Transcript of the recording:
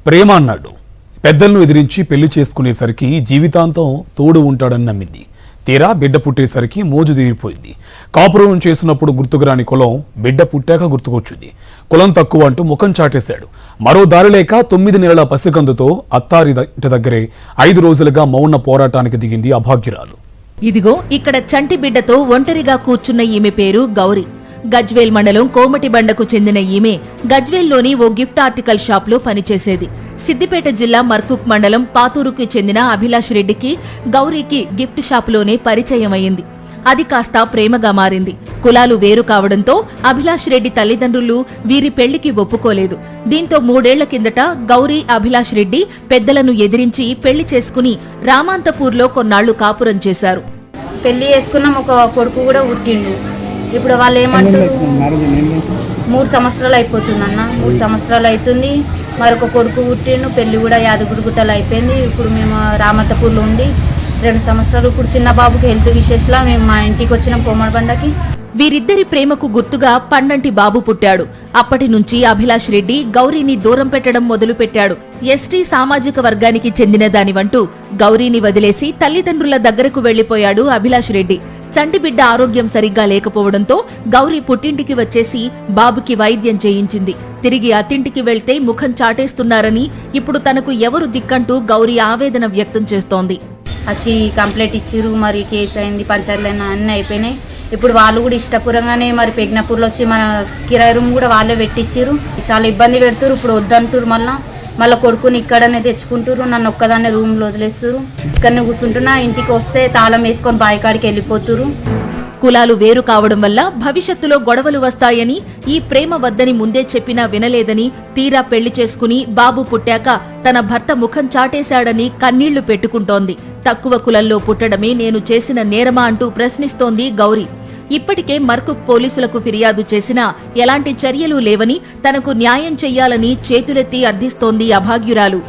ప్రేమ అన్నాడు. పెద్దలను ఎదిరించి పెళ్లి చేసుకునేసరికి జీవితాంతం తోడు ఉంటాడని నమ్మింది. తీరా బిడ్డ పుట్టేసరికి మోజు తీరిపోయింది. కాపురం చేసినప్పుడు గుర్తుకురాని కులం బిడ్డ పుట్టాక గుర్తుకొచ్చింది. కులం తక్కువ అంటూ ముఖం చాటేశాడు. మరో దారి లేక 9 నెలల పసికందుతో అత్తారి ఇంటి దగ్గరే 5 రోజులుగా మౌన పోరాటానికి దిగింది అభాగ్యురాలు. ఇదిగో ఇక్కడ చంటి బిడ్డతో ఒంటరిగా కూర్చున్న ఈమె పేరు గౌరీ. గజ్వేల్ మండలం కోమటిబండకు చెందిన ఈమె గజ్వేల్లోని ఓ గిఫ్ట్ ఆర్టికల్ షాప్లో పనిచేసేది. సిద్దిపేట జిల్లా మర్కుక్ మండలం పాతూరుకు చెందిన అభిలాష్ రెడ్డికి గౌరీకి గిఫ్ట్ షాపులోనే పరిచయం అయింది. అది కాస్త ప్రేమగా మారింది. కులాలు వేరు కావడంతో అభిలాష్ రెడ్డి తల్లిదండ్రులు వీరి పెళ్లికి ఒప్పుకోలేదు. దీంతో 3 ఏళ్ల కిందట గౌరీ, అభిలాష్ రెడ్డి పెద్దలను ఎదిరించి పెళ్లి చేసుకుని రామాంతపూర్లో కొన్నాళ్లు కాపురం చేశారు. పెళ్లి చేసుకున్నాం, ఒక కొడుకు కూడా పుట్టిండు. ఇప్పుడు వాళ్ళు ఏమంటారు, 3 సంవత్సరాలు అయిపోతుందన్న. 3 సంవత్సరాలు అవుతుంది, మరొక కొడుకు పుట్టిండు. పెళ్లి కూడా యాదగిరిగుట్టలో అయిపోయింది. ఇప్పుడు మేము రామంతపూర్లో ఉండి 2 సంవత్సరాలు. ఇప్పుడు చిన్న బాబుకి హెల్త్ విశేషలా మేము మా ఇంటికి వచ్చినాం కోమటిబండకి. వీరిద్దరి ప్రేమకు గుర్తుగా పండంటి బాబు పుట్టాడు. అప్పటి నుంచి అభిలాష్ రెడ్డి గౌరీని దూరం పెట్టడం మొదలుపెట్టాడు. ఎస్టీ సామాజిక వర్గానికి చెందిన దానివంటూ గౌరీని వదిలేసి తల్లిదండ్రుల దగ్గరకు వెళ్లిపోయాడు అభిలాష్ రెడ్డి. చంటిబిడ్డ ఆరోగ్యం సరిగ్గా లేకపోవడంతో గౌరీ పుట్టింటికి వచ్చేసి బాబుకి వైద్యం చేయించింది. తిరిగి అత్తింటికి వెళ్తే ముఖం చాటేస్తున్నారని, ఇప్పుడు తనకు ఎవరు దిక్కంటూ గౌరీ ఆవేదన వ్యక్తం చేస్తోంది. వచ్చి కంప్లైంట్ ఇచ్చిరు, మరి కేసు అయింది, పంచాయతీలు అన్నీ అయిపోయినాయి. ఇప్పుడు వాళ్ళు కూడా ఇష్టపూర్వకంగానే మరి పెగ్నపూర్లో వచ్చి మన కిరాయి రూమ్ కూడా వాళ్ళే పెట్టించారు. చాలా ఇబ్బంది పెడుతురు. ఇప్పుడు వద్దంటారు, మళ్ళీ కొడుకుని ఇక్కడనే తెచ్చుకుంటారు. నన్ను ఒక్కదాన్నే రూమ్లో వదిలేస్తారు. ఇక్కడనే కూర్చుంటున్నా. ఇంటికి వస్తే తాళం వేసుకొని బాయికాడికి వెళ్ళిపోతురు. కులాలు వేరు కావడం వల్ల భవిష్యత్తులో గొడవలు వస్తాయని, ఈ ప్రేమ వద్దని ముందే చెప్పినా వినలేదని, తీరా పెళ్లి చేసుకుని బాబు పుట్టాక తన భర్త ముఖం చాటేశాడని కన్నీళ్లు పెట్టుకుంటోంది. తక్కువ కులంలో పుట్టడమే నేను చేసిన నేరమా అంటూ ప్రశ్నిస్తోంది గౌరీ. ఇప్పటికే మర్కుక్ పోలీసులకు ఫిర్యాదు చేసినా ఎలాంటి చర్యలు లేవని, తనకు న్యాయం చెయ్యాలని చేతులెత్తి అర్థిస్తోంది అభాగ్యురాలు.